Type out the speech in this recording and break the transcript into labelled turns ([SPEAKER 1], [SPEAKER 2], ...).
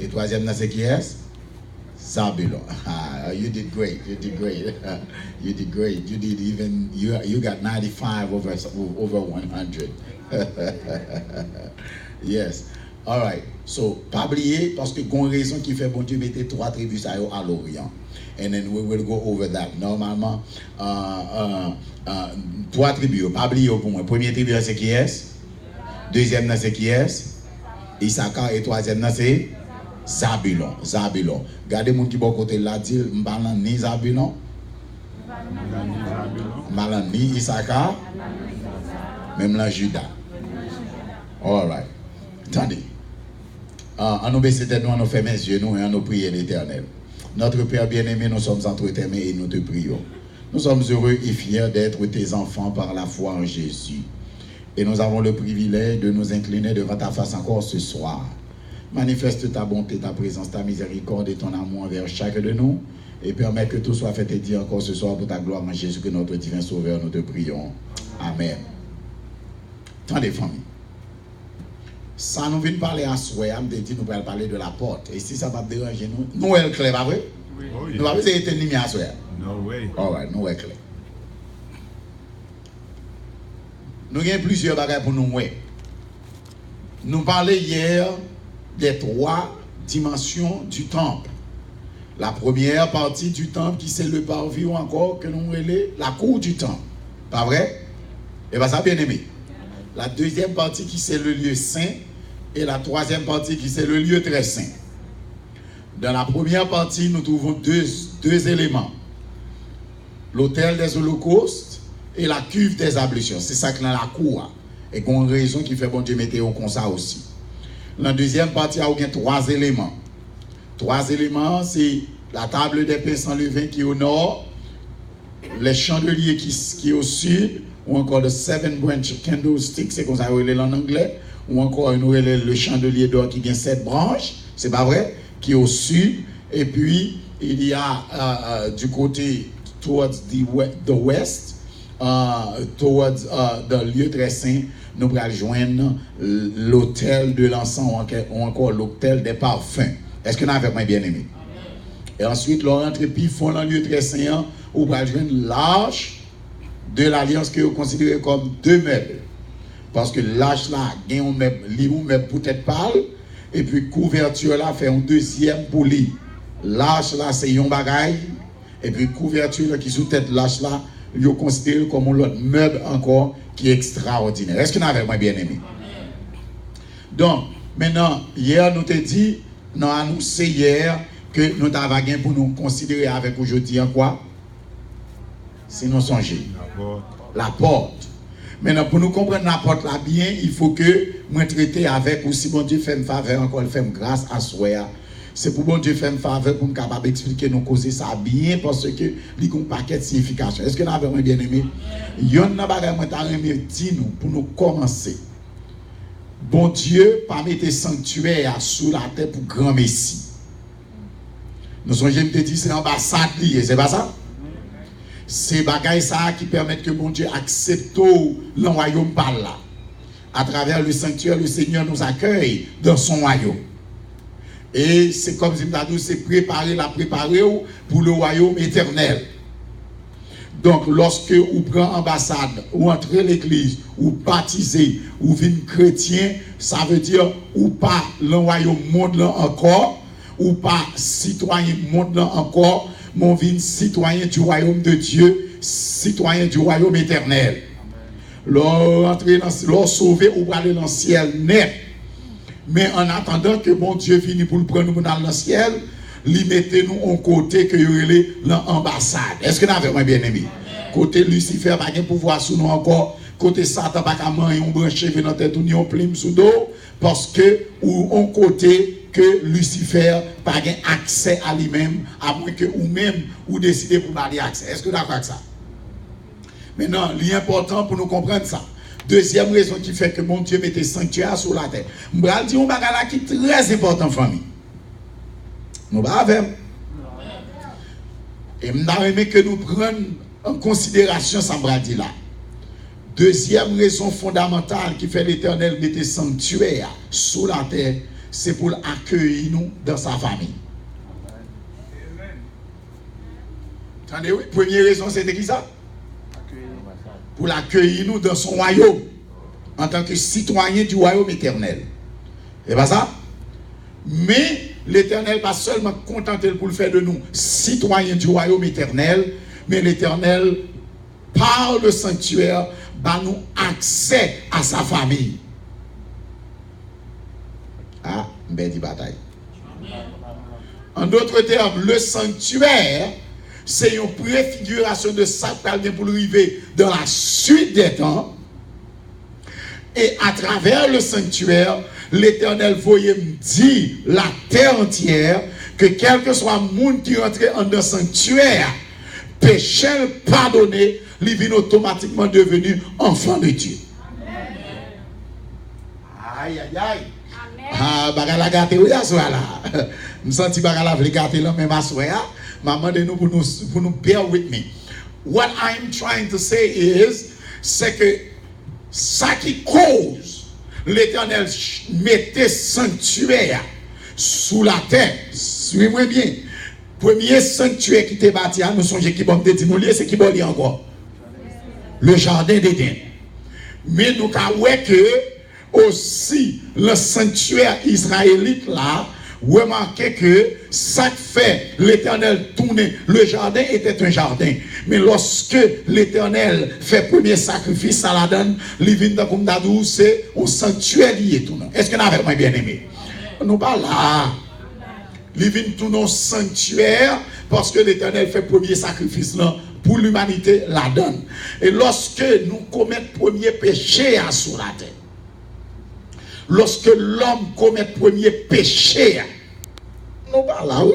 [SPEAKER 1] Et troisième, c'est qui est? Zabulon. You did great. You did great. You did great. You did even, you got 95 over 100. Yes. All right. So, pas oublier, parce que une raison qui fait bon Dieu mettre 3 tribus à l'Orient. And then we will go over that. Normalement, 3 tribus. Pas oublier pour moi. Première tribu, c'est qui est? Deuxième, c'est qui est? Issachar. Et troisième, c'est Zabulon. Zabulon. Regardez mon qui bon côté là, dit, m'balan ni Zabulon. M'balan ni Issachar. Même la Juda. All right. Attendez. En nous baisser tête, nous, en nous fermer les yeux, nous, et en nous prier l'Éternel. Notre Père bien-aimé, nous sommes entre tes mains et nous te prions. Nous sommes heureux et fiers d'être tes enfants par la foi en Jésus. Et nous avons le privilège de nous incliner devant ta face encore ce soir. Manifeste ta bonté, ta présence, ta miséricorde et ton amour envers chacun de nous. Et permets que tout soit fait et dit encore ce soir pour ta gloire en Jésus, que notre divin Sauveur, nous te prions. Amen. Attendez, famille. Ça nous vient parler à soi, nous dit nous allons parler de la porte. Et si ça va déranger nous, nous est clair, pas vrai? Oui. Nous allons essayer de tenir à soi.
[SPEAKER 2] No way.
[SPEAKER 1] All right, nous est clair. Nous avons plusieurs bagages pour nous. Nous parlons hier des 3 dimensions du temple. La première partie du temple qui c'est le parvis ou encore que nous relève la cour du temple. Pas vrai? Et bien ça bien aimé. La deuxième partie qui c'est le lieu saint et la troisième partie qui c'est le lieu très saint. Dans la première partie, nous trouvons deux éléments. L'autel des holocaustes et la cuve des ablutions. C'est ça que dans la cour. Et qu'on a une raison qui fait bon Dieu mettre comme ça aussi. Dans la deuxième partie, il y a 3 éléments. 3 éléments, c'est la table des pains sans levain qui est au nord, les chandeliers qui est au sud, ou encore le 7 branch candlestick, c'est comme ça qu'on en anglais, ou encore le chandelier d'or qui a 7 branches, c'est pas vrai, qui est au sud, et puis il y a du côté towards the west, towards the lieu très saint, nous allons joindre l'autel de l'encens ou encore l'autel des parfums. Est-ce que nous avons bien aimé? Et ensuite, l'on rentre et puis font dans le lieu très saint, où nous allons joindre l'arche de l'alliance que vous considérez comme 2 meubles. Parce que l'arche là, il y a un meuble pour tête pâle, et puis couverture là, fait un deuxième pour lui. L'arche là, c'est un bagaille, et puis couverture là, qui sous tête l'arche là, vous considérez comme un autre meuble encore qui est extraordinaire. Est-ce que nous avons bien aimé? Donc, maintenant, hier, nous t'ai dit, nous avons annoncé hier que nous avons pour nous considérer avec aujourd'hui en quoi? Si nous songeons. La porte. Maintenant, pour nous comprendre la porte là bien, il faut que nous traitions avec, ou si bon Dieu fait une faveur, encore fait une grâce à soi. C'est pour bon Dieu faire une faveur pour nous capable d'expliquer nous causer ça bien parce que il y a un paquet de signification. Est-ce que nous avons bien aimé? Il y a un bagage qui nous pour nous commencer. Bon Dieu pas mettre sanctuaire sous la terre pour grand Messie. Nous sommes jamais dit c'est l'ambassade liée, c'est pas ça? C'est bagage ça qui permettent que bon Dieu accepte le royaume par là. À travers le sanctuaire, le Seigneur nous accueille dans son royaume. Et c'est comme si nous c'est préparer pour le royaume éternel. Donc, lorsque vous prenez ambassade, ou entrez l'église, ou baptisez, ou venez chrétien, ça veut dire ou pas le royaume monde là encore, ou pas citoyen monde là encore, mon vin citoyen du royaume de Dieu, citoyen du royaume éternel. Lorsque sauvé, ou aller dans le ciel net. Mais en attendant que bon Dieu finisse pour le prendre dans le ciel, lui mettez-nous en côté que l'ambassade. Est-ce que nous avons bien aimé? Côté Lucifer, pas de pouvoir sur nous encore. Côté Satan, pas de main, on branche dans tête, on plime sous dos. Parce que, ou on côté que Lucifer pas accès à lui-même, à moins que ou même, ou décider pour pas accès. Est-ce que vous d'accord avec ça? Maintenant, l'important pour nous comprendre ça. Deuxième raison qui fait que mon Dieu mette sanctuaire sur la terre. Je vais dire un bagage qui est très important, famille. Nous avons. Et je vais que nous prenions en considération ça me dit là. Deuxième raison fondamentale qui fait l'Éternel mettre sanctuaire sur la terre, c'est pour accueillir nous dans sa famille. Attendez, oui, première raison, c'était qui ça? Pour l'accueillir nous dans son royaume, en tant que citoyen du royaume éternel. C'est pas ça? Mais l'Éternel pas seulement contenté pour le faire de nous citoyens du royaume éternel, mais l'Éternel, par le sanctuaire, va nous accès à sa famille. Ah, belle bataille. En d'autres termes, le sanctuaire, c'est une préfiguration de ça qui vient pour arriver dans la suite des temps. Et à travers le sanctuaire, l'Éternel voyait me dire la terre entière que quel que soit le monde qui rentrait dans le sanctuaire, péché pardonné, il vient automatiquement devenu enfant de Dieu. Aïe, aïe, aïe. Ah, bagala gâté, oui, à soi là. Je sens que bagala vle gâté là, même à soi. Maman de nous pour nous bear with me. What I'm trying to say is, c'est que ça qui cause l'Éternel mettait sanctuaire sous la terre. Suivez-moi bien. Premier sanctuaire qui était bâti, nous songeons qui bon te dit, c'est qui bon encore. Le jardin d'Éden. Mais nous avons que aussi le sanctuaire israélite là, remarquez que ça fait l'Éternel tourner. Le jardin était un jardin. Mais lorsque l'Éternel fait premier sacrifice à la donne, l'ivin comme d'adou, c'est au sanctuaire lié tout. Est-ce que nous avons bien aimé? Nous pas là. L'ivin tout au sanctuaire parce que l'Éternel fait premier sacrifice là pour l'humanité la donne. Et lorsque nous commettons premier péché sur la terre, lorsque l'homme commet premier péché, nous pas là, oui,